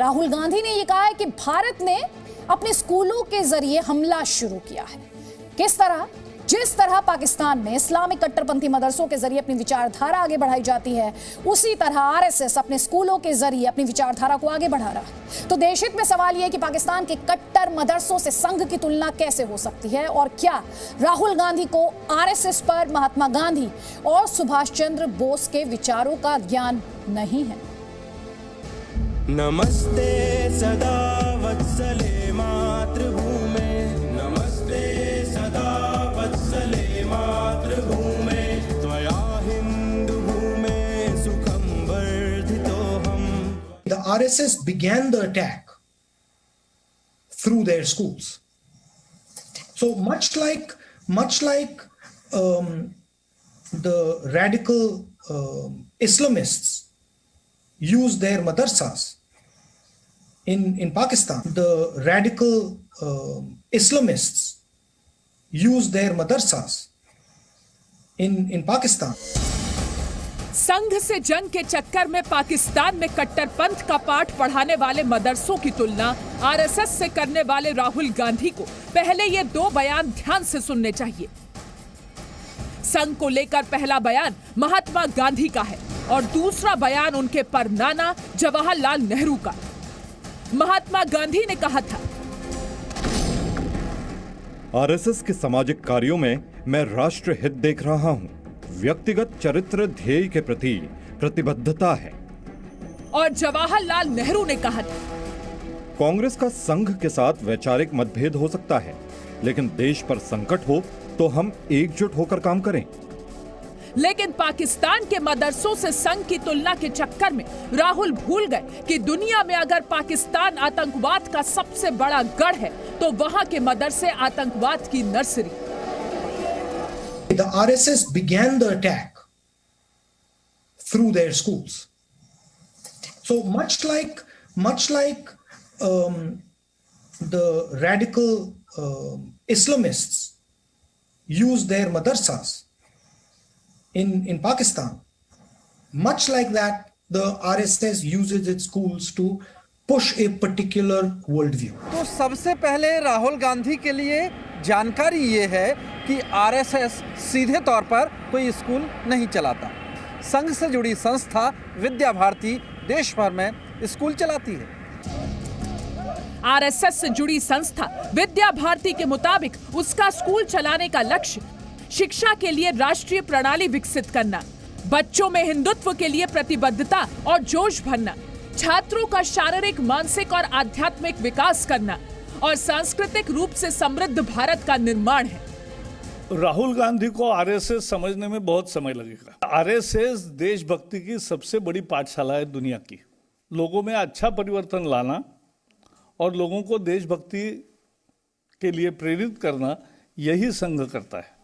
राहुल गांधी ने यह कहा है कि भारत ने अपने स्कूलों के जरिए हमला शुरू किया है। किस तरह? जिस तरह पाकिस्तान में इस्लामिक कट्टरपंथी मदरसों के जरिए अपनी विचारधारा आगे बढ़ाई जाती है, उसी तरह आरएसएस अपने स्कूलों के जरिए अपनी विचारधारा को आगे बढ़ा रहा है। तो देशहित में सवाल यह है कि पाकिस्तान के कट्टर मदरसों से संघ की तुलना कैसे हो सकती है, और क्या राहुल गांधी को आरएसएस पर महात्मा गांधी और सुभाष चंद्र बोस के विचारों का ज्ञान नहीं है? नमस्ते सदा वत्सले मातृभूमे, नमस्ते सदा वत्सले मातृभूमे, त्वया हिंदू भूमे सुखम वर्धितोहम। The RSS began the attack through their schools. So much like the radical Islamists use their madrasas in Pakistan, the radical Islamists use their madrasas in Pakistan. संघ से जंग के चक्कर में पाकिस्तान में कट्टरपंथ का पाठ पढ़ाने वाले मदरसों की तुलना आरएसएस से करने वाले राहुल गांधी को पहले ये दो बयान ध्यान से सुनने चाहिए। संघ को लेकर पहला बयान महात्मा गांधी का है और दूसरा बयान उनके परनाना जवाहरलाल नेहरू का। महात्मा गांधी ने कहा था, आरएसएस के सामाजिक कार्यों में मैं राष्ट्र हित देख रहा हूं, व्यक्तिगत चरित्र ध्येय के प्रति प्रतिबद्धता है। और जवाहरलाल नेहरू ने कहा था, कांग्रेस का संघ के साथ वैचारिक मतभेद हो सकता है, लेकिन देश पर संकट हो तो हम एकजुट होकर काम करें। लेकिन पाकिस्तान के मदरसों से संघ की तुलना के चक्कर में राहुल भूल गए कि दुनिया में अगर पाकिस्तान आतंकवाद का सबसे बड़ा गढ़ है तो वहां के मदरसे आतंकवाद की nursery. The RSS began the attack through their schools. So much like the radical Islamists use their madrasas in Pakistan, much like that the RSS uses its schools to push a particular worldview. तो सबसे पहले राहुल गांधी के लिए जानकारी ये है कि RSS सीधे तौर पर कोई स्कूल नहीं चलाता। संघ से जुड़ी संस्था विद्या भारती देश भर में स्कूल चलाती है। आरएसएस से जुड़ी संस्था विद्या भारती के मुताबिक उसका स्कूल चलाने का लक्ष्य शिक्षा के लिए राष्ट्रीय प्रणाली विकसित करना, बच्चों में हिंदुत्व के लिए प्रतिबद्धता और जोश भरना, छात्रों का शारीरिक, मानसिक और आध्यात्मिक विकास करना और सांस्कृतिक रूप से समृद्ध भारत का निर्माण है। राहुल गांधी को आरएसएस समझने में बहुत समय लगेगा। आरएसएस देशभक्ति की सबसे बड़ी पाठशाला है दुनिया की। लोगों में अच्छा परिवर्तन लाना और लोगों को देशभक्ति के लिए प्रेरित करना, यही संघ करता है।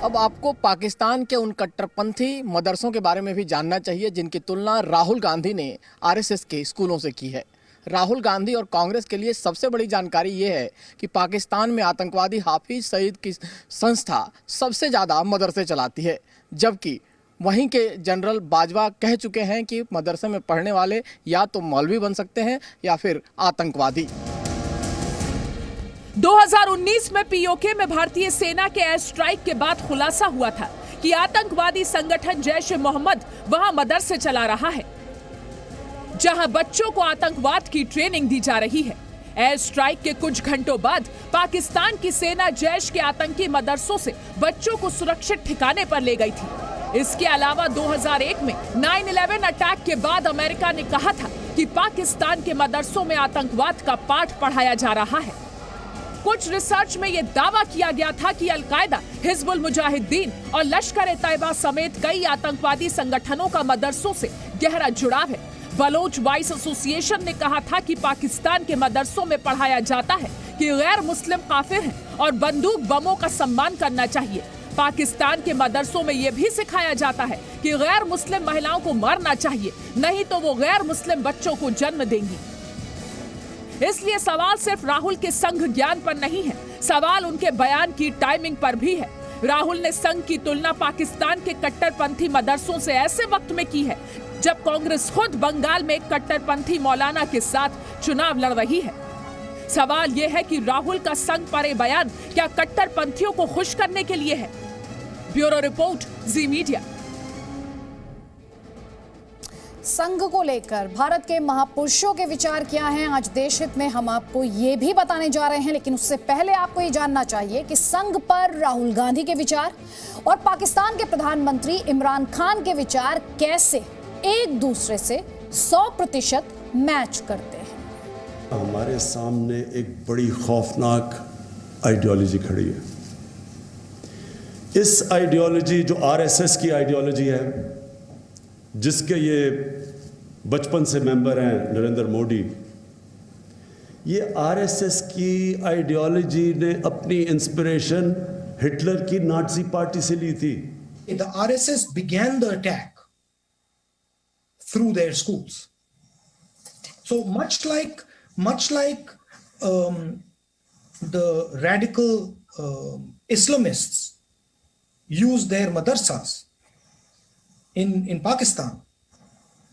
अब आपको पाकिस्तान के उन कट्टरपंथी मदरसों के बारे में भी जानना चाहिए जिनकी तुलना राहुल गांधी ने आरएसएस के स्कूलों से की है। राहुल गांधी और कांग्रेस के लिए सबसे बड़ी जानकारी ये है कि पाकिस्तान में आतंकवादी हाफिज सईद की संस्था सबसे ज़्यादा मदरसे चलाती है, जबकि वहीं के जनरल बाजवा कह चुके हैं कि मदरसे में पढ़ने वाले या तो मौलवी बन सकते हैं या फिर आतंकवादी। 2019 में पीओके में भारतीय सेना के एयर स्ट्राइक के बाद खुलासा हुआ था कि आतंकवादी संगठन जैश ए मोहम्मद वहां मदरसे चला रहा है, जहां बच्चों को आतंकवाद की ट्रेनिंग दी जा रही है। एयर स्ट्राइक के कुछ घंटों बाद पाकिस्तान की सेना जैश के आतंकी मदरसों से बच्चों को सुरक्षित ठिकाने पर ले गई थी। इसके अलावा 2001 में 9/11 अटैक के बाद अमेरिका ने कहा था कि पाकिस्तान के मदरसों में आतंकवाद का पाठ पढ़ाया जा रहा है। कुछ रिसर्च में यह दावा किया गया था कि अलकायदा, हिजबुल मुजाहिदीन और लश्कर ए तैयबा समेत कई आतंकवादी संगठनों का मदरसों से गहरा जुड़ाव है। बलोच वाइस एसोसिएशन ने कहा था कि पाकिस्तान के मदरसों में पढ़ाया जाता है कि गैर मुस्लिम काफिर हैं और बंदूक बमों का सम्मान करना चाहिए। पाकिस्तान के मदरसों में यह भी सिखाया जाता है कि गैर मुस्लिम महिलाओं को मारना चाहिए, नहीं तो वो गैर मुस्लिम बच्चों को जन्म देंगी। इसलिए सवाल सिर्फ राहुल के संघ ज्ञान पर नहीं है, सवाल उनके बयान की टाइमिंग पर भी है। राहुल ने संघ की तुलना पाकिस्तान के कट्टरपंथी मदरसों से ऐसे वक्त में की है जब कांग्रेस खुद बंगाल में कट्टरपंथी मौलाना के साथ चुनाव लड़ रही है। सवाल यह है कि राहुल का संघ पर बयान क्या कट्टरपंथियों को खुश करने के लिए है? ब्यूरो रिपोर्ट, जी मीडिया। संघ को लेकर भारत के महापुरुषों के विचार क्या हैं, आज देश हित में हम आपको ये भी बताने जा रहे हैं। लेकिन उससे पहले आपको ये जानना चाहिए कि संघ पर राहुल गांधी के विचार और पाकिस्तान के प्रधानमंत्री इमरान खान के विचार कैसे एक दूसरे से 100% मैच करते हैं। हमारे सामने एक बड़ी खौफनाक आइडियोलॉजी खड़ी है। इस आइडियोलॉजी जो आरएसएस की आइडियोलॉजी है, जिसके ये बचपन से मेंबर हैं नरेंद्र मोदी, ये आरएसएस की आइडियोलॉजी ने अपनी इंस्पिरेशन हिटलर की नाजी पार्टी से ली थी। The RSS began the attack through their schools. So much like the radical Islamists use their madrasas in Pakistan,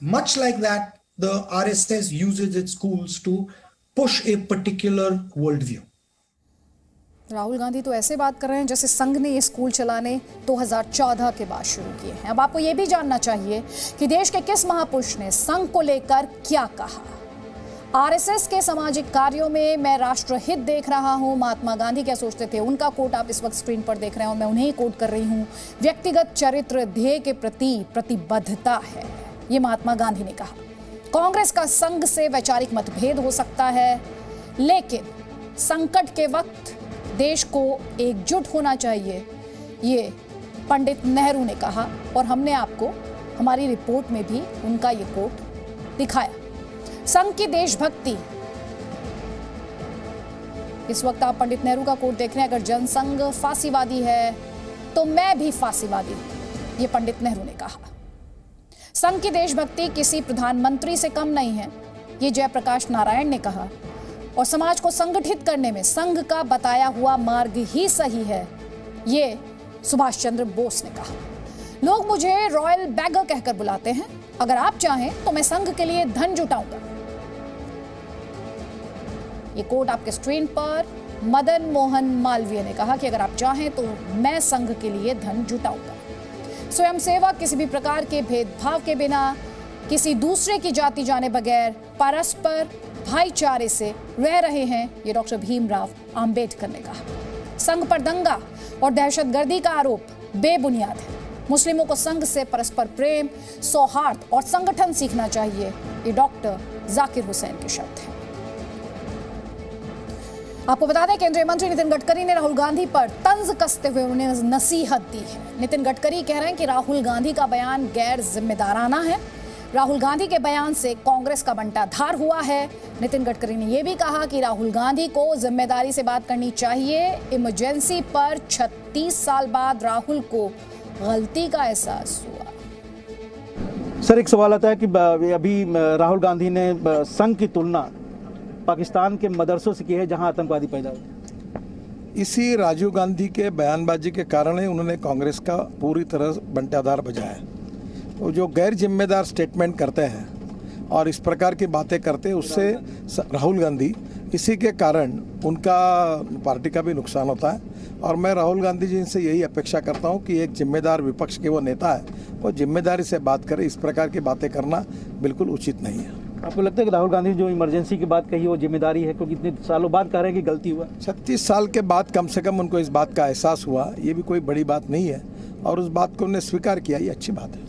much like that, the RSS uses its schools to push a particular worldview. Rahul Gandhi तो ऐसे बात कर रहे हैं जैसे संघ ने ये स्कूल चलाने 2014 के बाद शुरू किए हैं। अब आपको ये भी जानना चाहिए कि देश के किस महापुरुष ने संघ को लेकर क्या कहा। आरएसएस के सामाजिक कार्यों में मैं राष्ट्रहित देख रहा हूं। महात्मा गांधी क्या सोचते थे, उनका कोट आप इस वक्त स्क्रीन पर देख रहे हैं और मैं उन्हें ही कोट कर रही हूं। व्यक्तिगत चरित्र ध्येय के प्रति प्रतिबद्धता है, ये महात्मा गांधी ने कहा। कांग्रेस का संघ से वैचारिक मतभेद हो सकता है, लेकिन संकट के वक्त देश को एकजुट होना चाहिए, ये पंडित नेहरू ने कहा। और हमने आपको हमारी रिपोर्ट में भी उनका ये कोट दिखाया। संघ की देशभक्ति, इस वक्त आप पंडित नेहरू का कोट देख रहे हैं। अगर जनसंघ फांसीवादी है तो मैं भी फांसीवादी हूं, ये पंडित नेहरू ने कहा। संघ की देशभक्ति किसी प्रधानमंत्री से कम नहीं है, ये जयप्रकाश नारायण ने कहा। और समाज को संगठित करने में संघ का बताया हुआ मार्ग ही सही है, ये सुभाष चंद्र बोस ने कहा। लोग मुझे रॉयल बैगर कहकर बुलाते हैं, अगर आप चाहें तो मैं संघ के लिए धन जुटाऊंगा। ये कोट आपके स्क्रीन पर मदन मोहन मालवीय ने कहा कि अगर आप चाहें तो मैं संघ के लिए धन जुटाऊंगा। स्वयं सेवक किसी भी प्रकार के भेदभाव के बिना, किसी दूसरे की जाति जाने बगैर परस्पर भाईचारे से रह रहे हैं, ये डॉक्टर भीमराव आंबेडकर ने कहा। संघ पर दंगा और दहशतगर्दी का आरोप बेबुनियाद है। मुस्लिमों को संघ से परस्पर प्रेम, सौहार्द और संगठन सीखना चाहिए, ये डॉक्टर जाकिर हुसैन के शब्द हैं। आपको बता दें, केंद्रीय मंत्री नितिन गडकरी ने राहुल गांधी पर तंज कसते हुए उन्हें नसीहत दी है। नितिन गडकरी कह रहे हैं कि राहुल गांधी का बयान गैर जिम्मेदाराना है। राहुल गांधी के बयान से कांग्रेस का बंटाधार हुआ है। नितिन गडकरी ने यह भी कहा कि राहुल गांधी को जिम्मेदारी से बात करनी चाहिए। इमरजेंसी पर 36 साल बाद राहुल को गलती का एहसास हुआ। सर, एक सवाल आता है कि अभी राहुल गांधी ने संघ की तुलना पाकिस्तान के मदरसों से की है जहां आतंकवादी पैदा हुए। इसी राजीव गांधी के बयानबाजी के कारण ही उन्होंने कांग्रेस का पूरी तरह बंटाधार बजाया। वो जो गैर जिम्मेदार स्टेटमेंट करते हैं और इस प्रकार की बातें करते हैं, उससे राहुल गांधी, इसी के कारण उनका पार्टी का भी नुकसान होता है। और मैं राहुल गांधी जी से यही अपेक्षा करता हूं कि एक जिम्मेदार विपक्ष के वो नेता है, वो जिम्मेदारी से बात करे। इस प्रकार की बातें करना बिल्कुल उचित नहीं है। आपको लगता है कि राहुल गांधी जो इमरजेंसी की बात कही वो जिम्मेदारी है, क्योंकि इतने सालों बाद कह रहे हैं कि गलती हुआ? 36 साल के बाद कम से कम उनको इस बात का एहसास हुआ, ये भी कोई बड़ी बात नहीं है। और उस बात को उन्होंने स्वीकार किया, ये अच्छी बात है।